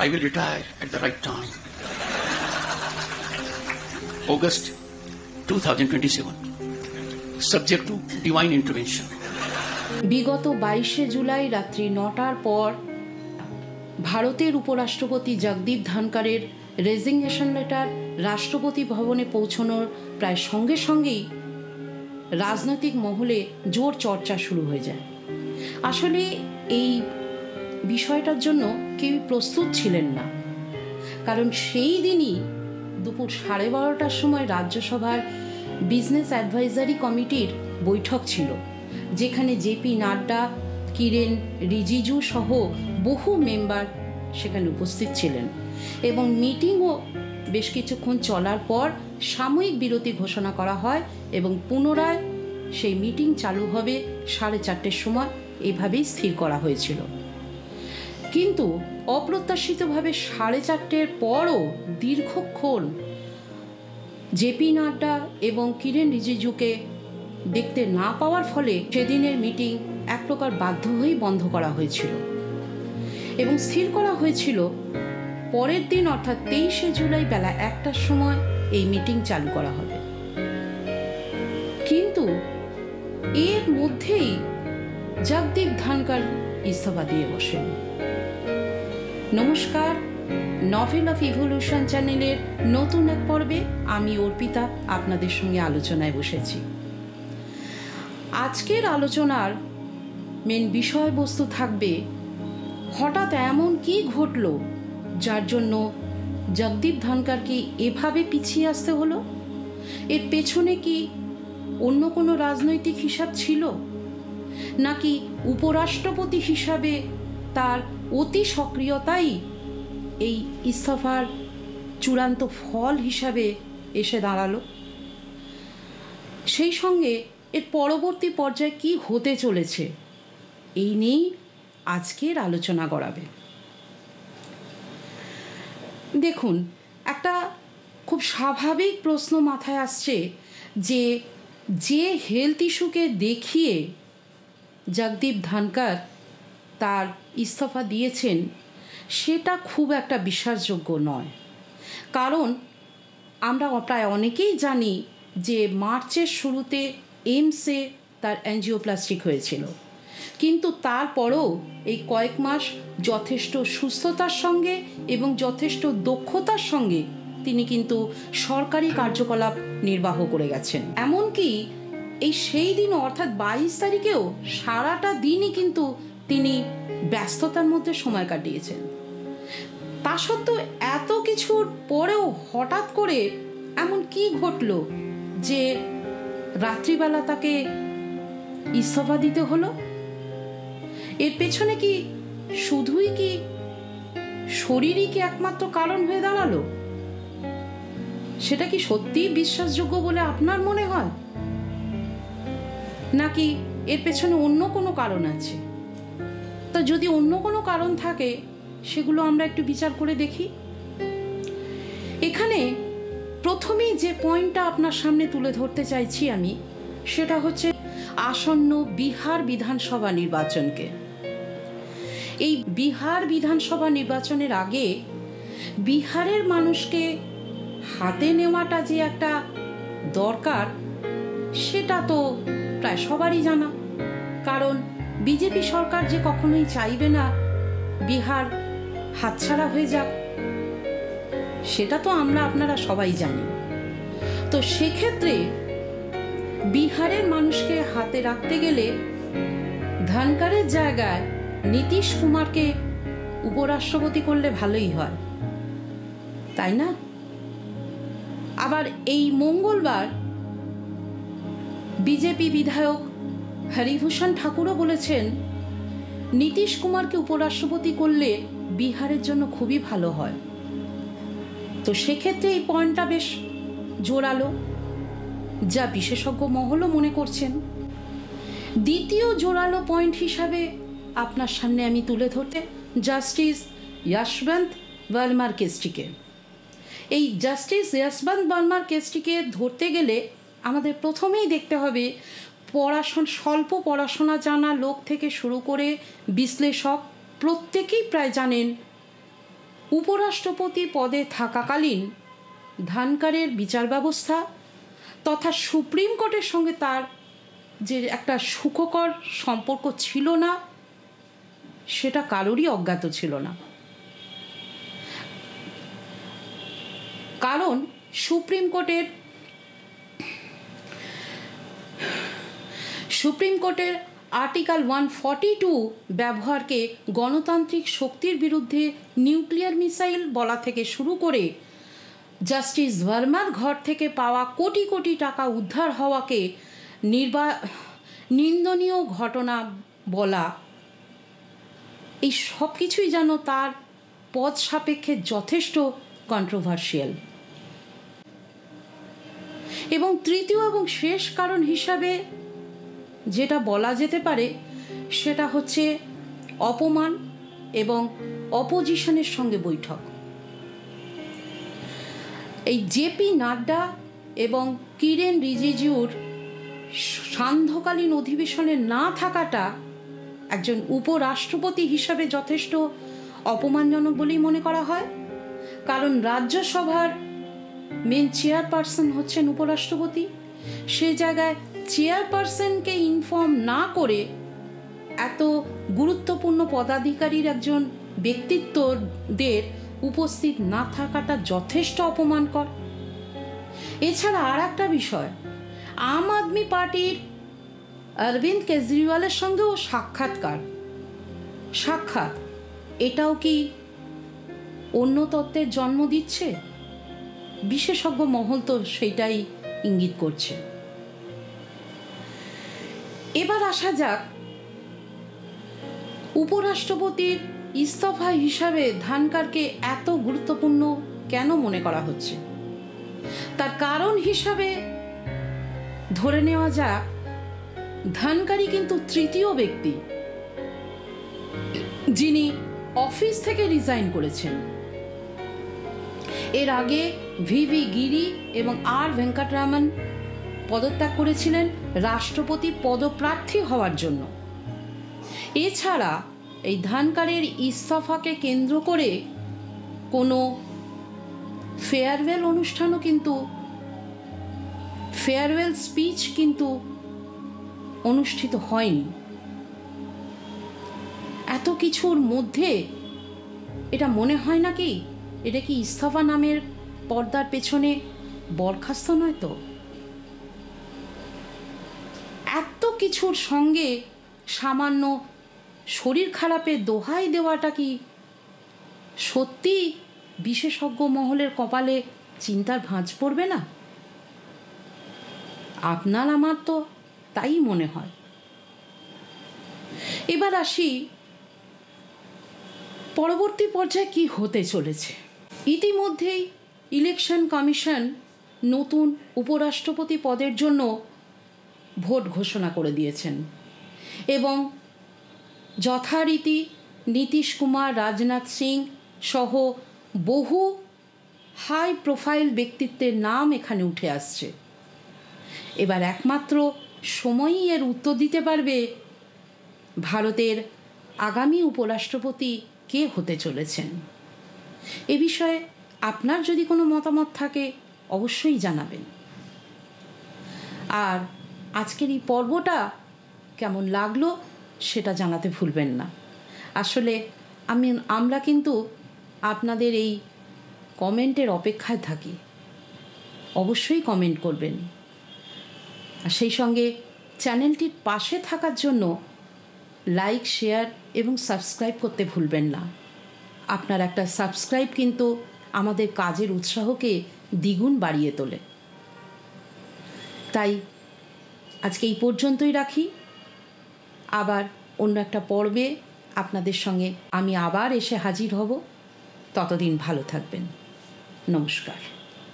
I will retire at the right time. August 2027. Subject to divine intervention. বিগত 22শে জুলাই রাত্রি 9টার পর ভারতের উপরাষ্ট্রপতি জগদীপ ধনকরের রেজিগনেশন লেটার রাষ্ট্রপতি ভবনে পৌঁছানোর প্রায় সঙ্গে সঙ্গেই রাজনৈতিক মহলে জোর চর্চা শুরু হয়ে যায়। আসলে এই বিষয়টার জন্য কেউ প্রস্তুত ছিলেন না, কারণ সেই দিনই দুপুর 12:30টার সময় রাজ্যসভার বিজনেস অ্যাডভাইজারি কমিটির বৈঠক ছিল, যেখানে জেপি নাড্ডা, কিরেন রিজিজু সহ বহু মেম্বার সেখানে উপস্থিত ছিলেন এবং মিটিংও বেশ কিছুক্ষণ চলার পর সাময়িক বিরতি ঘোষণা করা হয় এবং পুনরায় সেই মিটিং চালু হবে 4:30টার সময়, এভাবেই স্থির করা হয়েছিল। কিন্তু অপ্রত্যাশিতভাবে 4:30টার পরও দীর্ঘক্ষণ জেপি নাড্ডা এবং কিরেন রিজিজুকে দেখতে না পাওয়ার ফলে সেদিনের মিটিং এক প্রকার বাধ্য হয়েই বন্ধ করা হয়েছিল এবং স্থির করা হয়েছিল পরের দিন অর্থাৎ 23শে জুলাই বেলা 1টার সময় এই মিটিং চালু করা হবে। কিন্তু এর মধ্যেই জগদীপ ধনকর ইস্তফা দিয়ে বসেন। নমস্কার, নভেল অফ ইভলিউশন চ্যানেলের নতুন এক পর্বে আমি অর্পিতা আপনাদের সঙ্গে আলোচনায় বসেছি। আজকের আলোচনার মেন বিষয়বস্তু থাকবে হঠাৎ এমন কি ঘটল যার জন্য জগদীপ ধনকরকে এভাবে পিছিয়ে আসতে হলো। এর পেছনে কি অন্য কোনো রাজনৈতিক হিসাব ছিল, নাকি উপরাষ্ট্রপতি হিসাবে তার অতি সক্রিয়তাই এই ইস্তফার চূড়ান্ত ফল হিসাবে এসে দাঁড়ালো? সেই সঙ্গে এর পরবর্তী পর্যায়ে কি হতে চলেছে এই নিয়েই আজকের আলোচনা গড়াবে। দেখুন, একটা খুব স্বাভাবিক প্রশ্ন মাথায় আসছে যে হেলথ ইস্যুকে দেখিয়ে জগদীপ ধনকর তার ইস্তফা দিয়েছেন সেটা খুব একটা বিশ্বাসযোগ্য নয়। কারণ আমরা প্রায় অনেকেই জানি যে মার্চের শুরুতে এইমসে তার অ্যাঞ্জিওপ্লাস্টিক হয়েছিল, কিন্তু তারপরও এই কয়েক মাস যথেষ্ট সুস্থতার সঙ্গে এবং যথেষ্ট দক্ষতার সঙ্গে তিনি কিন্তু সরকারি কার্যকলাপ নির্বাহ করে গেছেন। এমনকি এই সেই দিন অর্থাৎ 22 তারিখেও সারাটা দিনই কিন্তু তিনি ব্যস্ততার মধ্যে সময় কাটিয়েছেন। তা সত্ত্বেও এত কিছুর পরেও হঠাৎ করে এমন কি ঘটল যে রাত্রিবেলা তাকে ইস্তফা দিতে হলো? এর পেছনে কি শুধুই কি শরীরই কি একমাত্র কারণ হয়ে দাঁড়ালো? সেটা কি সত্যিই বিশ্বাসযোগ্য বলে আপনার মনে হয়, নাকি এর পেছনে অন্য কোনো কারণ আছে? তা যদি অন্য কোনো কারণ থাকে সেগুলো আমরা একটু বিচার করে দেখি। এখানে প্রথমেই যে পয়েন্টটা আপনার সামনে তুলে ধরতে চাইছি আমি, সেটা হচ্ছে আসন্ন বিহার বিধানসভা নির্বাচনকে। এই বিহার বিধানসভা নির্বাচনের আগে বিহারের মানুষকে হাতে নেওয়াটা যে একটা দরকার সেটা তো প্রায় সবারই জানা। কারণ বিজেপি সরকার যে কখনোই চাইবে না বিহার হাতছাড়া হয়ে যাক, সেটা তো আপনারা সবাই জানি। তো সেক্ষেত্রে বিহারের মানুষকে হাতে রাখতে গেলে ধনকরের জায়গায় নীতিশ কুমারকে উপরাষ্ট্রপতি করলে ভালোই হয়, তাই না? আবার এই মঙ্গলবার বিজেপি বিধায়ক হরিভূষণ ঠাকুরও বলেছেন নীতিশ কুমারকে উপরাষ্ট্রপতি করলে বিহারের জন্য খুবই ভালো হয়। তো সেক্ষেত্রে এই পয়েন্টটা বেশ জোরালো, যা বিশেষজ্ঞ মহলও মনে করছেন। দ্বিতীয় জোরালো পয়েন্ট হিসাবে আপনার সামনে আমি তুলে ধরতে জাস্টিস যশবন্ত বর্মার কেসটিকে। এই জাস্টিস যশবন্ত বর্মার কেসটিকে ধরতে গেলে আমাদের প্রথমেই দেখতে হবে স্বল্প পড়াশোনা জানা লোক থেকে শুরু করে বিশ্লেষক প্রত্যেকেই প্রায় জানেন উপরাষ্ট্রপতি পদে থাকাকালীন ধানকারের বিচার ব্যবস্থা তথা সুপ্রিম কোর্টের সঙ্গে তার যে একটা সুখকর সম্পর্ক ছিল না, সেটা কারোরই অজ্ঞাত ছিল না। কারণ সুপ্রিম কোর্টের আর্টিকেল 142 ব্যবহারকে গণতান্ত্রিক শক্তির বিরুদ্ধে নিউক্লিয়ার মিসাইল বলা থেকে শুরু করে জাস্টিস ভার্মার ঘর থেকে পাওয়া কোটি কোটি টাকা উদ্ধার হওয়াকে নিন্দনীয় ঘটনা বলা, এই সব কিছুই যেন তার পদ সাপেক্ষে যথেষ্ট কন্ট্রোভার্সিয়াল। এবং তৃতীয় এবং শেষ কারণ হিসাবে যেটা বলা যেতে পারে সেটা হচ্ছে অপমান এবং অপোজিশনের সঙ্গে বৈঠক। এই জেপি নাড্ডা এবং কিরেন রিজিজুর সান্ধ্যকালীন অধিবেশনে না থাকাটা একজন উপরাষ্ট্রপতি হিসাবে যথেষ্ট অপমানজনক বলেই মনে করা হয়। কারণ রাজ্যসভার মেন চেয়ারপারসন হচ্ছেন উপরাষ্ট্রপতি, সে জায়গায় চেয়ারপারসনকে ইনফর্ম না করে এত গুরুত্বপূর্ণ পদাধিকারীর একজন ব্যক্তিত্বদের উপস্থিত না থাকাটা যথেষ্ট অপমানকর। এছাড়া আর একটা বিষয়, আম আদমি পার্টির অরবিন্দ কেজরিওয়ালের সঙ্গেও সাক্ষাৎ এটাও কি অন্য তত্ত্বের জন্ম দিচ্ছে? বিশেষজ্ঞ মহল তো সেটাই ইঙ্গিত করছে। এবার আসা যাক উপরাষ্ট্রপতির ইস্তফা হিসাবে ধানকারকে এত গুরুত্বপূর্ণ কেন মনে করা হচ্ছে। তার কারণ হিসাবে ধরে নেওয়া যাক, ধানকারই কিন্তু তৃতীয় ব্যক্তি যিনি অফিস থেকে রিজাইন করেছেন। এর আগে ভিভি গিরি এবং আর ভেঙ্কটরামন পদত্যাগ করেছিলেন রাষ্ট্রপতি পদপ্রার্থী হওয়ার জন্য। এছাড়া এই ধানকারের ইস্তফাকে কেন্দ্র করে কোনো ফেয়ারওয়েল অনুষ্ঠানও কিন্তু ফেয়ারওয়েল স্পিচ কিন্তু অনুষ্ঠিত হয়নি। এত কিছুর মধ্যে এটা মনে হয় নাকি এটা কি ইস্তফা নামের পর্দার পেছনে বরখাস্ত নয় তো? এত কিছুর সঙ্গে সামান্য শরীর খারাপের দোহাই দেওয়াটা কি সত্যি বিশেষজ্ঞ মহলের কপালে চিন্তার ভাঁজ পড়বে না? আপনার আমার তো তাই মনে হয়। এবার আসি পরবর্তী পর্যায়ে কি হতে চলেছে। ইতিমধ্যেই ইলেকশন কমিশন নতুন উপরাষ্ট্রপতি পদের জন্য ভোট ঘোষণা করে দিয়েছেন এবং যথারীতি নীতিশ কুমার, রাজনাথ সিং সহ বহু হাই প্রোফাইল ব্যক্তিত্বের নাম এখানে উঠে আসছে। এবার একমাত্র সময়ই এর উত্তর দিতে পারবে ভারতের আগামী উপরাষ্ট্রপতি কে হতে চলেছেন। এ বিষয়ে আপনার যদি কোনো মতামত থাকে অবশ্যই জানাবেন। আর আজকের এই পর্বটা কেমন লাগলো সেটা জানাতে ভুলবেন না। আসলে আমরা কিন্তু আপনাদের এই কমেন্টের অপেক্ষায় থাকি, অবশ্যই কমেন্ট করবেন। আর সেই সঙ্গে চ্যানেলটির পাশে থাকার জন্য লাইক, শেয়ার এবং সাবস্ক্রাইব করতে ভুলবেন না। আপনার একটা সাবস্ক্রাইব কিন্তু আমাদের কাজের উৎসাহকে দ্বিগুণ বাড়িয়ে তোলে। তাই আজকে এই পর্যন্তই রাখি। আবার অন্য একটা পর্বে আপনাদের সঙ্গে আমি আবার এসে হাজির হব। ততদিন ভালো থাকবেন। নমস্কার।